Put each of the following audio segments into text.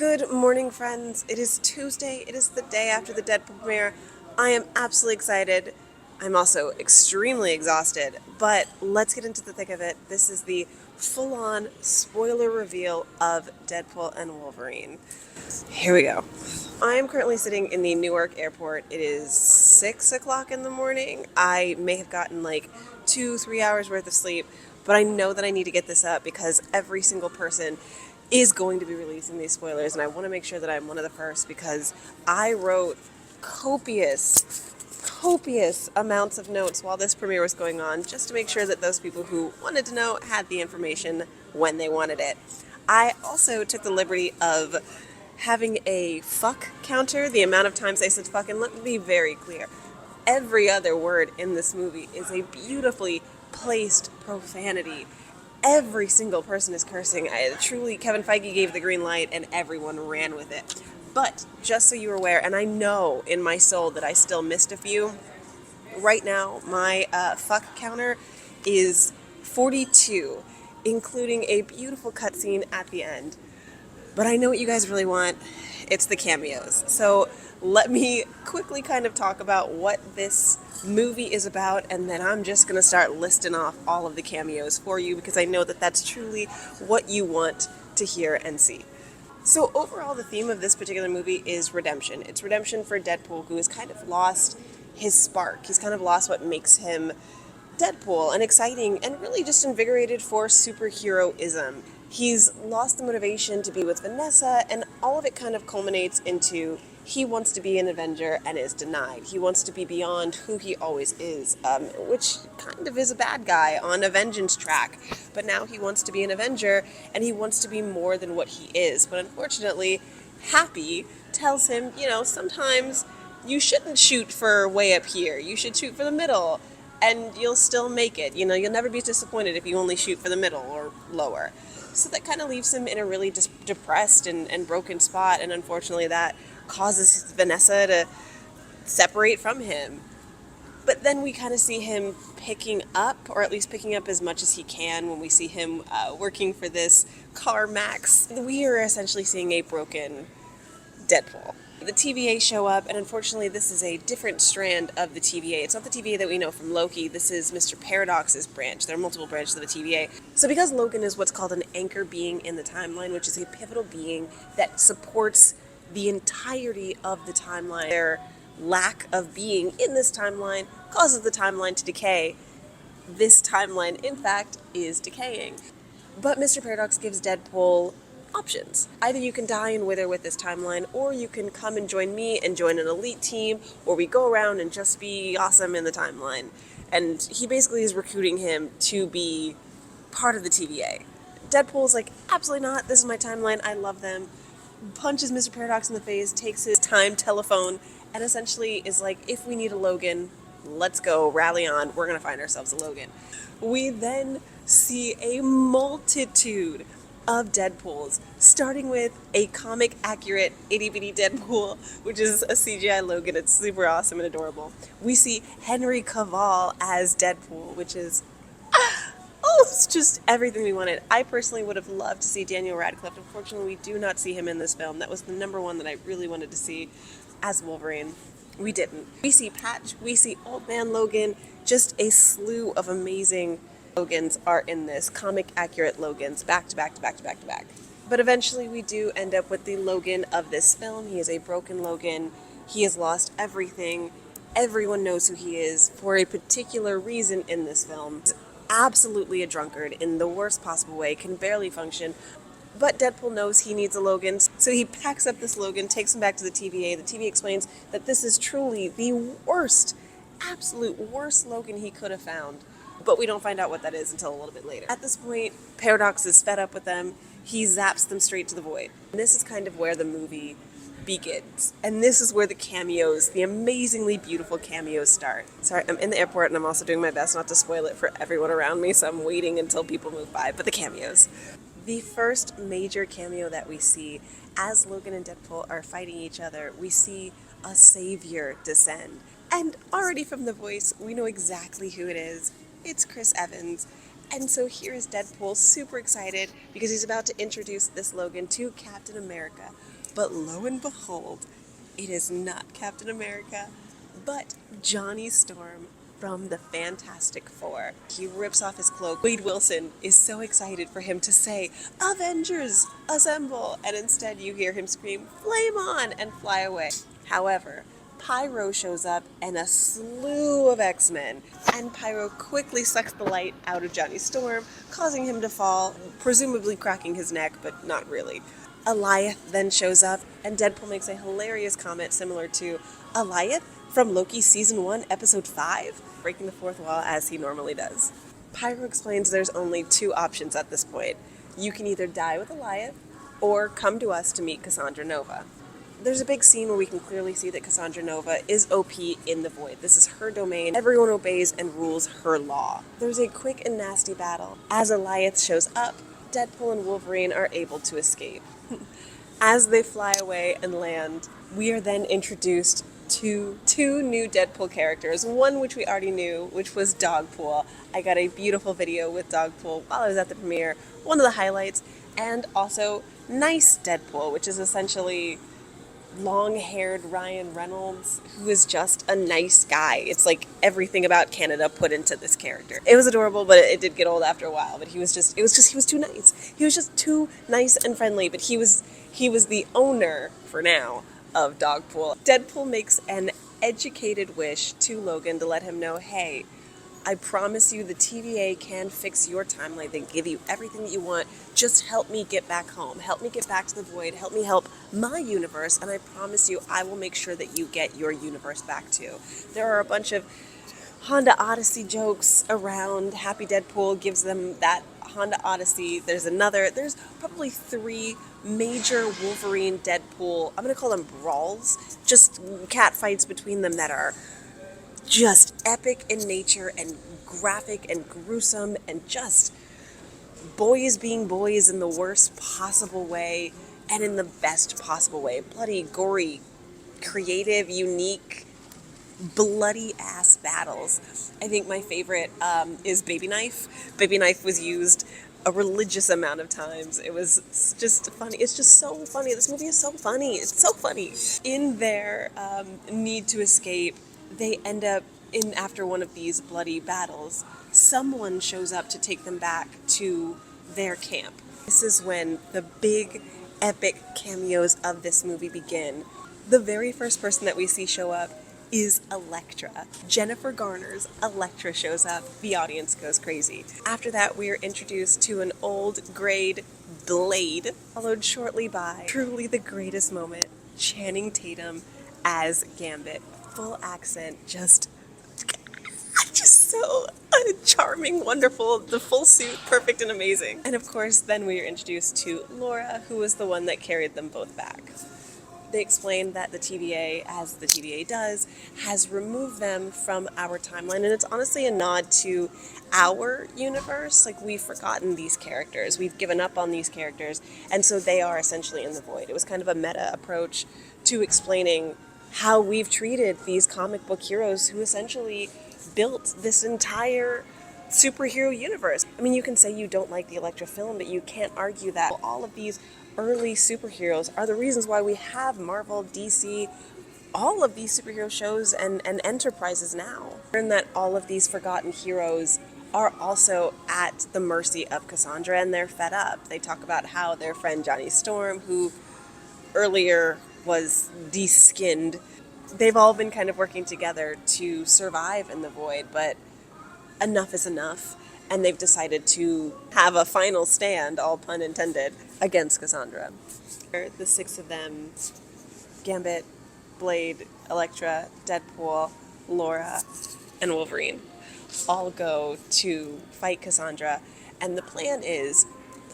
Good morning, friends. It is Tuesday. It is the day after the Deadpool premiere. I am absolutely excited. I'm also extremely exhausted, but let's get into the thick of it. This is the full-on spoiler reveal of Deadpool and Wolverine. Here we go. I am currently sitting in the Newark airport. It is 6 o'clock in the morning. I may have gotten like 2-3 hours worth of sleep, but I know that I need to get this up because every single person is going to be releasing these spoilers, and I want to make sure that I'm one of the first because I wrote copious amounts of notes while this premiere was going on just to make sure that those people who wanted to know had the information when they wanted it. I also took the liberty of having a fuck counter, the amount of times I said fuck, and let me be very clear. Every other word in this movie is a beautifully placed profanity. Every single person is cursing. Truly, Kevin Feige gave the green light and everyone ran with it. But just so you're aware, and I know in my soul that I still missed a few, right now my fuck counter is 42, including a beautiful cutscene at the end. But I know what you guys really want. It's the cameos. So let me quickly kind of talk about what this movie is about, and then I'm just going to start listing off all of the cameos for you because I know that that's truly what you want to hear and see. So overall, the theme of this particular movie is redemption. It's redemption for Deadpool, who has kind of lost his spark. He's kind of lost what makes him Deadpool and exciting and really just invigorated for superheroism. He's lost the motivation to be with Vanessa, and all of it kind of culminates into he wants to be an Avenger and is denied. He wants to be beyond who he always is, which kind of is a bad guy on a vengeance track. But now he wants to be an Avenger, and he wants to be more than what he is. But unfortunately, Happy tells him, sometimes you shouldn't shoot for way up here. You should shoot for the middle, and you'll still make it. You'll never be disappointed if you only shoot for the middle or lower. So that kind of leaves him in a really depressed and broken spot, and unfortunately that causes Vanessa to separate from him. But then we kind of see him picking up, or at least picking up as much as he can when we see him working for this CarMax. We are essentially seeing a broken Deadpool. The TVA show up, and unfortunately this is a different strand of the TVA. It's not the TVA that we know from Loki. This is Mr. Paradox's branch. There are multiple branches of the TVA. So because Logan is what's called an anchor being in the timeline, which is a pivotal being that supports the entirety of the timeline, their lack of being in this timeline causes the timeline to decay. This timeline, in fact, is decaying. But Mr. Paradox gives Deadpool options. Either you can die and wither with this timeline, or you can come and join me and join an elite team where we go around and just be awesome in the timeline. And he basically is recruiting him to be part of the TVA. Deadpool's like, absolutely not, this is my timeline, I love them. Punches Mr. Paradox in the face, takes his time telephone, and essentially is like, if we need a Logan, let's go, rally on, we're gonna find ourselves a Logan. We then see a multitude of Deadpools, starting with a comic accurate itty bitty Deadpool, which is a CGI Logan. It's super awesome and adorable. We see Henry Cavill as Deadpool, which is it's just everything we wanted. I personally would have loved to see Daniel Radcliffe. Unfortunately, we do not see him in this film. That was the number one that I really wanted to see as Wolverine. We didn't. We see Patch, we see Old Man Logan, just a slew of amazing Logans are in this, comic accurate Logans, back to back to back to back to back. But eventually we do end up with the Logan of this film. He is a broken Logan. He has lost everything. Everyone knows who he is for a particular reason in this film. He's absolutely a drunkard in the worst possible way, can barely function. But Deadpool knows he needs a Logan, so he packs up this Logan, takes him back to the TVA. The TVA explains that this is truly the worst, absolute worst Logan he could have found. But we don't find out what that is until a little bit later. At this point, Paradox is fed up with them. He zaps them straight to the void. And this is kind of where the movie begins. And this is where the cameos, the amazingly beautiful cameos start. Sorry, I'm in the airport and I'm also doing my best not to spoil it for everyone around me, so I'm waiting until people move by. But the cameos. The first major cameo that we see as Logan and Deadpool are fighting each other, we see a savior descend. And already from the voice, we know exactly who it is. It's Chris Evans. And so here is Deadpool, super excited because he's about to introduce this Logan to Captain America. But lo and behold, it is not Captain America, but Johnny Storm from the Fantastic Four. He rips off his cloak. Wade Wilson is so excited for him to say, "Avengers, assemble!" And instead you hear him scream, "Flame on!" and fly away. However, Pyro shows up and a slew of X-Men, and Pyro quickly sucks the light out of Johnny Storm, causing him to fall, presumably cracking his neck, but not really. Alioth then shows up, and Deadpool makes a hilarious comment similar to Alioth from Loki Season 1, Episode 5, breaking the fourth wall as he normally does. Pyro explains there's only two options at this point. You can either die with Alioth, or come to us to meet Cassandra Nova. There's a big scene where we can clearly see that Cassandra Nova is OP in the Void. This is her domain. Everyone obeys and rules her law. There's a quick and nasty battle. As Alioth shows up, Deadpool and Wolverine are able to escape. As they fly away and land, we are then introduced to two new Deadpool characters. One which we already knew, which was Dogpool. I got a beautiful video with Dogpool while I was at the premiere, one of the highlights, and also Nice Deadpool, which is essentially long-haired Ryan Reynolds, who is just a nice guy. It's like everything about Canada put into this character. It was adorable, but it did get old after a while. But he was too nice. He was just too nice and friendly. But he was the owner, for now, of Dogpool. Deadpool makes an educated wish to Logan to let him know, hey, I promise you the TVA can fix your timeline. They give you everything that you want. Just help me get back home. Help me get back to the Void. Help me help my universe. And I promise you, I will make sure that you get your universe back too. There are a bunch of Honda Odyssey jokes around. Happy Deadpool gives them that Honda Odyssey. There's probably 3 major Wolverine Deadpool, I'm going to call them brawls, just cat fights between them that are just epic in nature and graphic and gruesome and just boys being boys in the worst possible way and in the best possible way. Bloody, gory, creative, unique, bloody ass battles. I think my favorite is Baby Knife. Baby Knife was used a religious amount of times. It was just funny. It's just so funny. This movie is so funny. It's so funny. In their need to escape, they end up after one of these bloody battles, someone shows up to take them back to their camp. This is when the big epic cameos of this movie begin. The very first person that we see show up is Elektra. Jennifer Garner's Elektra shows up. The audience goes crazy. After that, we are introduced to an old grade Blade, followed shortly by truly the greatest moment, Channing Tatum as Gambit. Full accent, just so charming, wonderful, the full suit, perfect and amazing. And of course, then we are introduced to Laura, who was the one that carried them both back. They explained that the TVA, as the TVA does, has removed them from our timeline, and it's honestly a nod to our universe. Like, we've forgotten these characters, we've given up on these characters, and so they are essentially in the void. It was kind of a meta approach to explaining how we've treated these comic book heroes who essentially built this entire superhero universe. I mean, you can say you don't like the Elektra film, but you can't argue that all of these early superheroes are the reasons why we have Marvel, DC, all of these superhero shows and enterprises now. And that all of these forgotten heroes are also at the mercy of Cassandra, and they're fed up. They talk about how their friend Johnny Storm, who earlier was de-skinned, they've all been kind of working together to survive in the void, but enough is enough, and they've decided to have a final stand, all pun intended, against Cassandra. The 6 of them, Gambit, Blade, Elektra, Deadpool, Laura, and Wolverine, all go to fight Cassandra, and the plan is,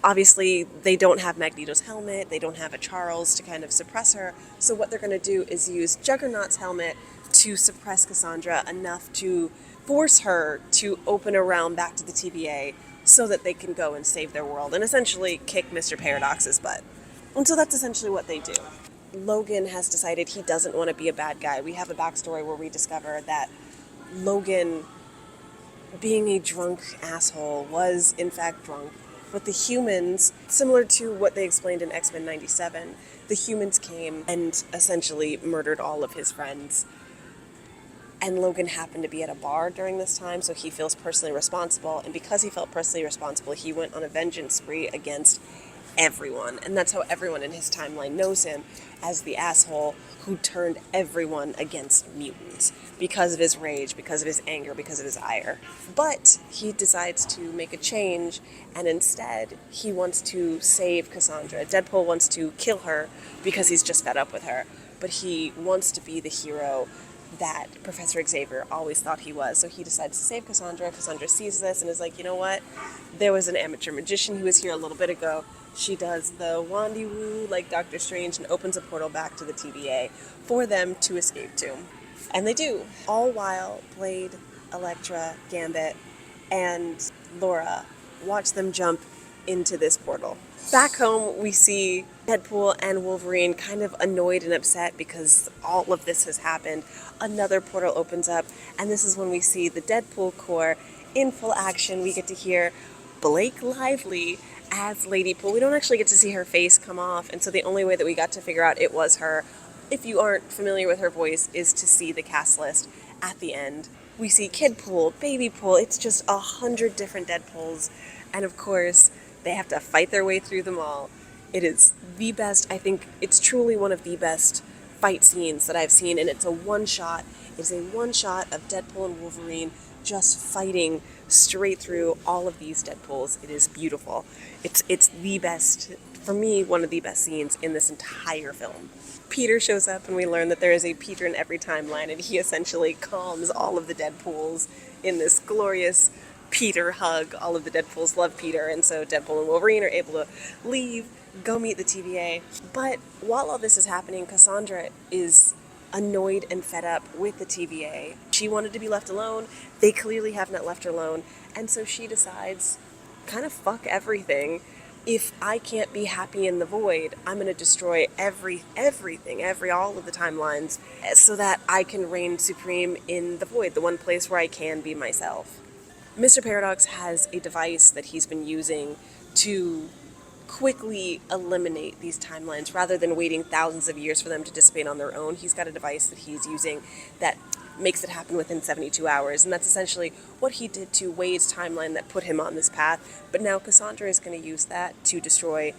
obviously, they don't have Magneto's helmet, they don't have a Charles to kind of suppress her, so what they're going to do is use Juggernaut's helmet to suppress Cassandra enough to force her to open a realm back to the TVA so that they can go and save their world and essentially kick Mr. Paradox's butt. And so that's essentially what they do. Logan has decided he doesn't want to be a bad guy. We have a backstory where we discover that Logan being a drunk asshole, was in fact drunk. But the humans, similar to what they explained in X-Men 97, the humans came and essentially murdered all of his friends. And Logan happened to be at a bar during this time, so he feels personally responsible. And because he felt personally responsible, he went on a vengeance spree against everyone. And that's how everyone in his timeline knows him, as the asshole who turned everyone against mutants because of his rage, because of his anger, because of his ire. But he decides to make a change, and instead he wants to save Cassandra. Deadpool wants to kill her because he's just fed up with her, but he wants to be the hero that Professor Xavier always thought he was. So he decides to save Cassandra. Cassandra sees this and is like, you know what? There was an amateur magician who was here a little bit ago. She does the wandy woo like Doctor Strange and opens a portal back to the TVA for them to escape to. And they do. All while Blade, Elektra, Gambit, and Laura watch them jump into this portal. Back home, we see Deadpool and Wolverine kind of annoyed and upset because all of this has happened. Another portal opens up, and this is when we see the Deadpool Corps in full action. We get to hear Blake Lively as Ladypool. We don't actually get to see her face come off, and so the only way that we got to figure out it was her, if you aren't familiar with her voice, is to see the cast list at the end. We see Kidpool, Babypool, it's just 100 different Deadpools, and of course, they have to fight their way through them all. It is the best, I think it's truly one of the best fight scenes that I've seen, and it's a one-shot. It's a one-shot of Deadpool and Wolverine just fighting straight through all of these Deadpools. It is beautiful. It's the best, for me, one of the best scenes in this entire film. Peter shows up, and we learn that there is a Peter in every timeline, and he essentially calms all of the Deadpools in this glorious Peter hug. All of the Deadpools love Peter, and so Deadpool and Wolverine are able to leave, go meet the TVA. But while all this is happening, Cassandra is annoyed and fed up with the TVA. She wanted to be left alone. They clearly have not left her alone, and so she decides, kind of fuck everything. If I can't be happy in the void, I'm going to destroy everything, all of the timelines, so that I can reign supreme in the void, the one place where I can be myself. Mr. Paradox has a device that he's been using to quickly eliminate these timelines rather than waiting thousands of years for them to dissipate on their own. He's got a device that he's using that makes it happen within 72 hours, and that's essentially what he did to Wade's timeline that put him on this path. But now Cassandra is going to use that to destroy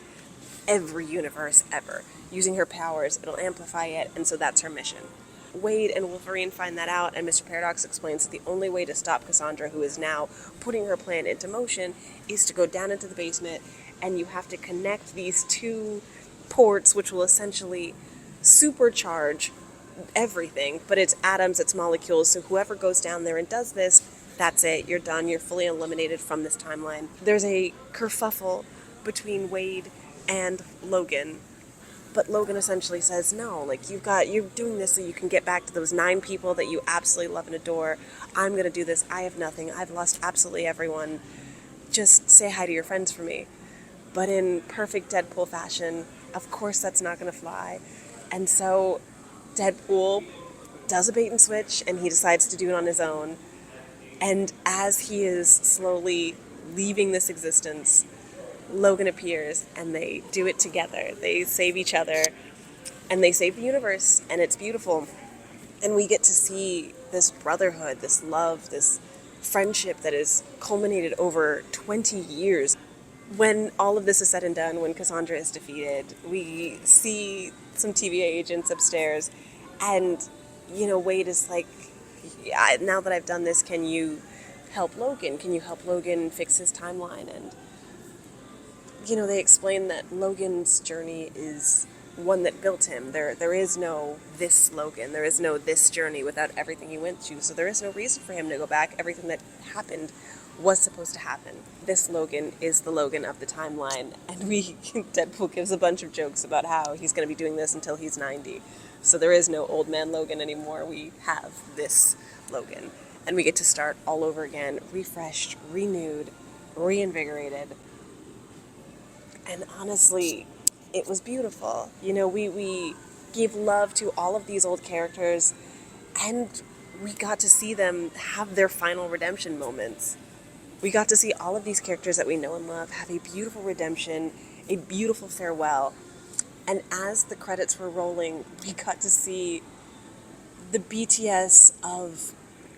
every universe ever. Using her powers, it'll amplify it, and so that's her mission. Wade and Wolverine find that out, and Mr. Paradox explains that the only way to stop Cassandra, who is now putting her plan into motion, is to go down into the basement, and you have to connect these two ports, which will essentially supercharge everything, but it's atoms, it's molecules, so whoever goes down there and does this, that's it, you're done, you're fully eliminated from this timeline. There's a kerfuffle between Wade and Logan, but Logan essentially says, no, like, you're doing this so you can get back to those 9 people that you absolutely love and adore. I'm gonna do this, I have nothing, I've lost absolutely everyone, just say hi to your friends for me. But in perfect Deadpool fashion, of course that's not gonna fly, and so Deadpool does a bait and switch, and he decides to do it on his own. And as he is slowly leaving this existence, Logan appears, and they do it together. They save each other, and they save the universe, and it's beautiful. And we get to see this brotherhood, this love, this friendship that is culminated over 20 years. When all of this is said and done, when Cassandra is defeated, we see some TVA agents upstairs, and, Wade is like, yeah, now that I've done this, can you help Logan? Can you help Logan fix his timeline? And, they explain that Logan's journey is one that built him. There is no this Logan. There is no this journey without everything he went through. So there is no reason for him to go back. Everything that happened was supposed to happen. This Logan is the Logan of the timeline. And Deadpool gives a bunch of jokes about how he's going to be doing this until he's 90. So there is no old man Logan anymore. We have this Logan. And we get to start all over again, refreshed, renewed, reinvigorated. And honestly, it was beautiful. We gave love to all of these old characters, and we got to see them have their final redemption moments. We got to see all of these characters that we know and love have a beautiful redemption, a beautiful farewell. And as the credits were rolling, we got to see the BTS of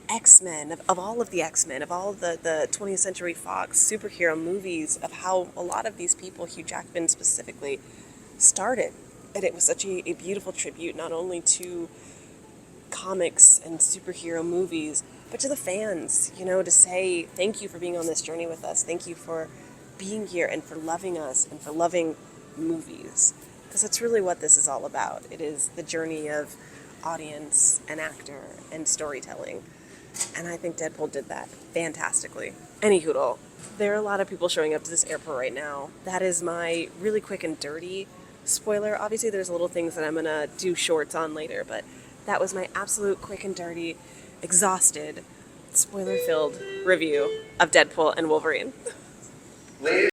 X-Men, of all of the X-Men, of all the 20th Century Fox superhero movies, of how a lot of these people, Hugh Jackman specifically, started. And it was such a beautiful tribute, not only to comics and superhero movies, but to the fans, to say thank you for being on this journey with us. Thank you for being here and for loving us and for loving movies. Because that's really what this is all about. It is the journey of audience and actor and storytelling. And I think Deadpool did that fantastically. Any hoodle. There are a lot of people showing up to this airport right now. That is my really quick and dirty spoiler. Obviously, there's little things that I'm going to do shorts on later, but that was my absolute quick and dirty, exhausted, spoiler-filled review of Deadpool and Wolverine.